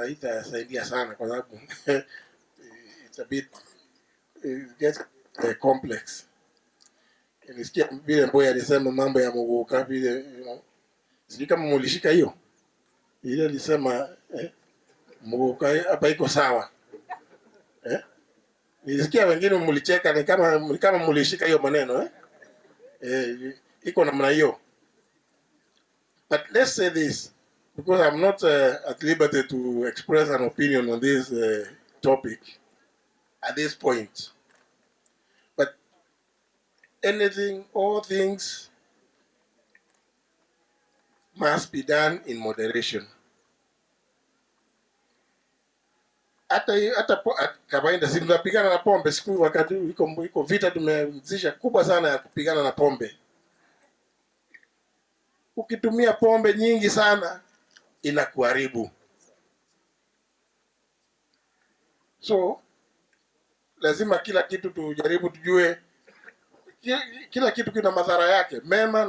Itasaidia sana kwa sababu it's a bit it gets complex. Nisikia vile Mboya alisema mambo ya Muguka vile, you know. Sijui kama mulishika hiyo. Ile alisema Muguka hapa iko sawa. Nilisikia wengine mulicheka ni kama mulishika hiyo maneno iko namna hiyo. But let's say this, because I'm not at liberty to express an opinion on this topic at this point. But all things must be done in moderation. Hata kawaida si tunapigana na pombe siku wakati iko vita tumeanzisha kubwa sana ya kupigana na pombe. Ukitumia pombe nyingi sana inakuharibu. So lazima kila kitu tujaribu tujue kila kitu kina madhara yake, mema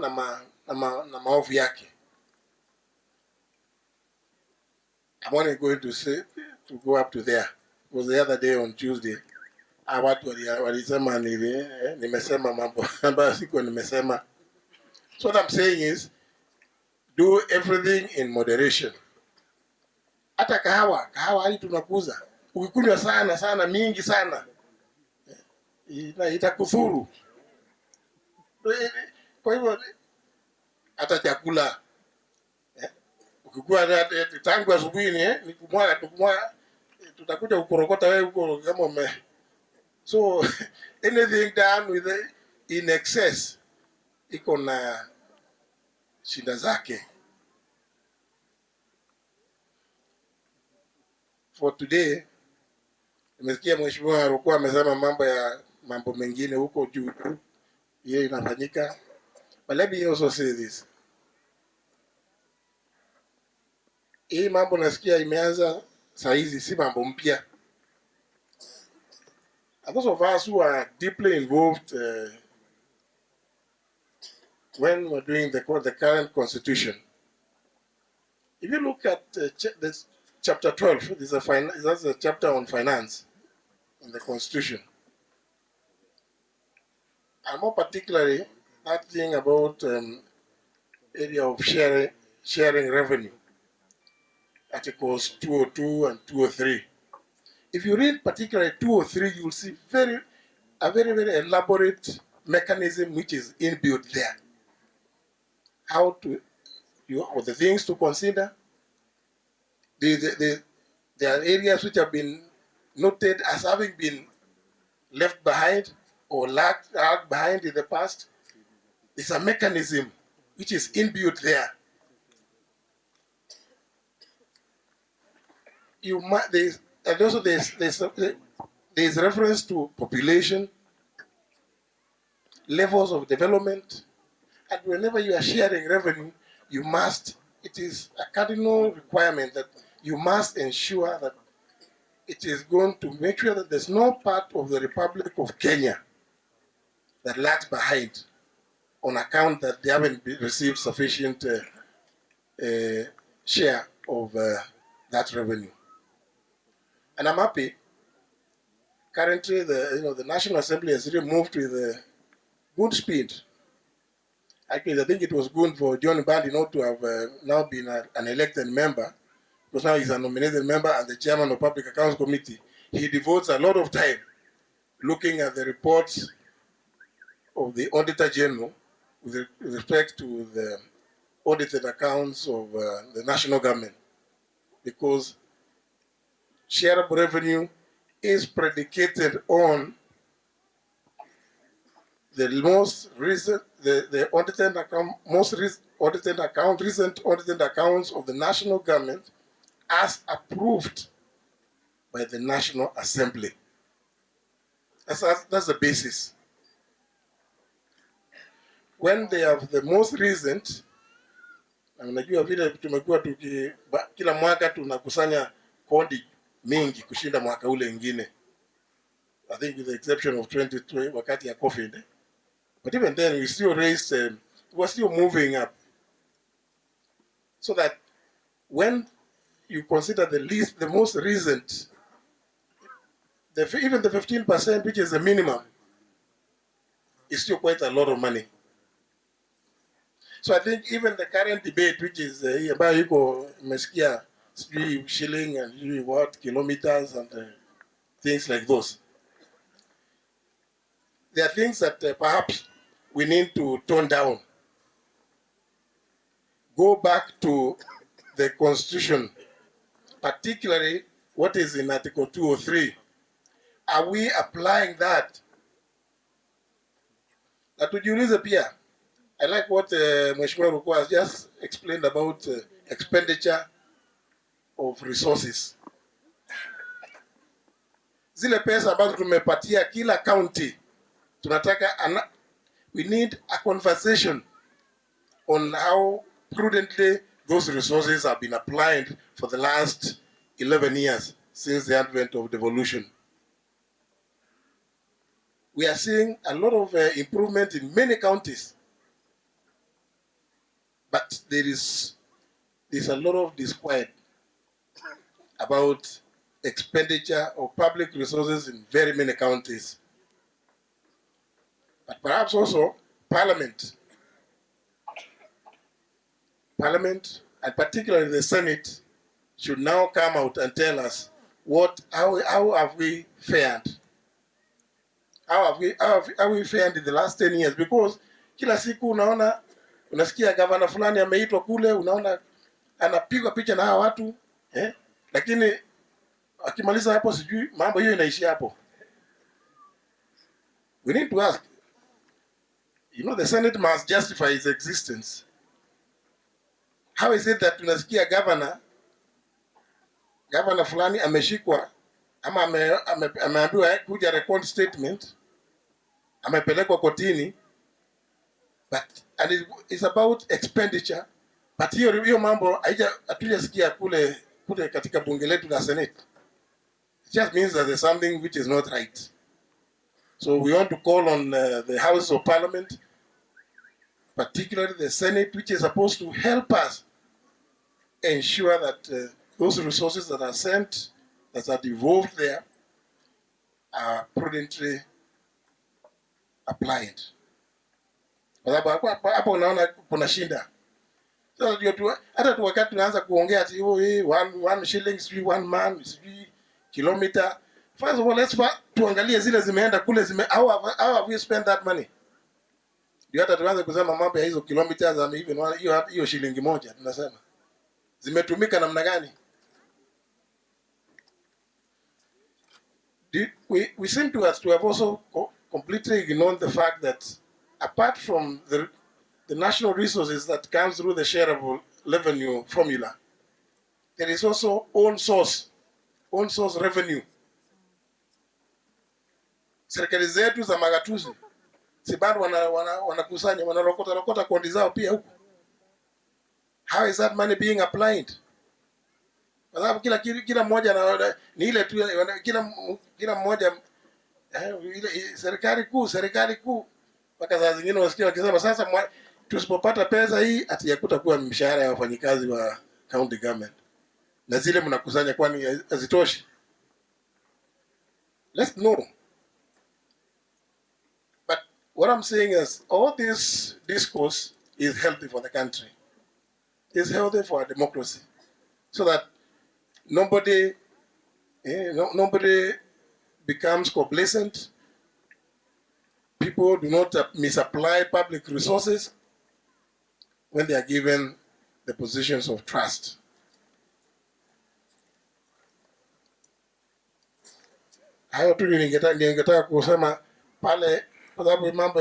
na maovu yake. I'm only going to go up to there. It was the other day on Tuesday. Watu walisema nimesema mambo ambayo siko nimesema. So what I'm saying is, do everything in moderation. Hata kahawa hii tunakuza. Ukikunywa sana mingi sana itakudhuru. Kwa hivyo hata chakula ukikuwa tangu asubuhi ni kumwaga tutakuja kukorokota wewe huko kama so anything done in excess iko na shida zake. For today nimesikia mheshimiwa alikuwa amesema mambo mengine huko juu hiyo inafanyika. But let me also say this. Hii mambo nasikia imeanza saa hizi, si mambo mpya. Those of us who are deeply involved when we're doing the current constitution, if you look at this chapter 12, that's a chapter on finance in the constitution, and more particularly that thing about area of sharing revenue, articles 202 and 203. If you read particularly 203, you will see a very elaborate mechanism which is inbuilt there. What the things to consider. There are areas which have been noted as having been left behind or lagged behind in the past. There's a mechanism which is inbuilt there. There's reference to population, levels of development, and whenever you are sharing revenue, it is a cardinal requirement that you must ensure that it is going to make sure that there's no part of the Republic of Kenya that lags behind on account that they haven't received sufficient share of that revenue. And I'm happy. Currently, the National Assembly has really moved with good speed. Actually, I think it was good for John Bandi not to have now been an elected member, because now he's a nominated member and the chairman of Public Accounts Committee. He devotes a lot of time looking at the reports of the Auditor General with respect to the audited accounts of the national government, because shareable revenue is predicated on the most recent, the audited account, recent audited accounts of the national government as approved by the National Assembly. That's the basis. When they have the most recent, unajua vile tumekuwa kila mwaka tunakusanya kodi mingi kushinda mwaka ule ingine. I think with the exception of 2020 wakati ya COVID. But even then we still we're still moving up. So that when you consider the most recent, even the 15%, which is the minimum, is still quite a lot of money. So I think even the current debate, which is about meskia, shilling and what kilometers and things like those, there are things that perhaps we need to tone down. Go back to the Constitution, particularly what is in Article 203. Are we applying that? Na tujiulize pia. I like what Mheshimiwa Ruku has just explained about expenditure of resources. Zile pesa ambazo tumepatia kila county, tunataka we need a conversation on how prudently those resources have been applied for the last 11 years since the advent of devolution. We are seeing a lot of improvement in many counties, but there's a lot of disquiet about expenditure of public resources in very many counties. But perhaps also Parliament, and particularly the Senate, should now come out and tell us how have we fared? How have we fared in the last 10 years? Because kila siku unasikia gavana fulani ameitwa kule, unaona anapigwa picha na hawa watu, lakini akimaliza hapo sijui mambo hiyo inaishia hapo. We need to ask, the Senate must justify its existence. How is it that tunasikia governor fulani ameshikwa ama ameambiwa kuja record statement, amepelekwa kotini, and it's about expenditure, but hiyo mambo hatujasikia kule katika bunge letu la Senate. It just means that there's something which is not right. So we want to call on the House of Parliament, particularly the Senate, which is supposed to help us ensure that those resources that are sent, that are devolved there, are prudently applied. Hapo unaona kuna shinda. So hata tu wakati tunaanza kuongea ati one shilling, one man, kilometer. First of all, let's tuangalie zile zimeenda kule, how have we spent that money? Ndio hata tuanze kusema mambo ya hizo kilometers ama hiyo shilingi moja tunasema zimetumika namna gani? We seem to have also completely ignored the fact that apart from the national resources that comes through the shareable revenue formula, there is also own source revenue. Serikali zetu za magatuzi si bado wanakusanya wanarokota kodi zao pia huko. How is that money being applied? Kwa sababu kila mmoja ni ile tu, kila mmoja ile serikali kuu mpaka saa zingine wasikia wakisema sasa tusipopata pesa hii atiyakuta kuwa mshahara ya wafanyikazi wa county government, na zile mnakusanya kwani hazitoshi? Let's know. But what I'm saying is all this discourse is healthy for the country. It's healthy for our democracy, so that nobody becomes complacent. People do not misapply public resources when they are given the positions of trust. Hayo tu ningetaka kusema pale, kwa sababu mambo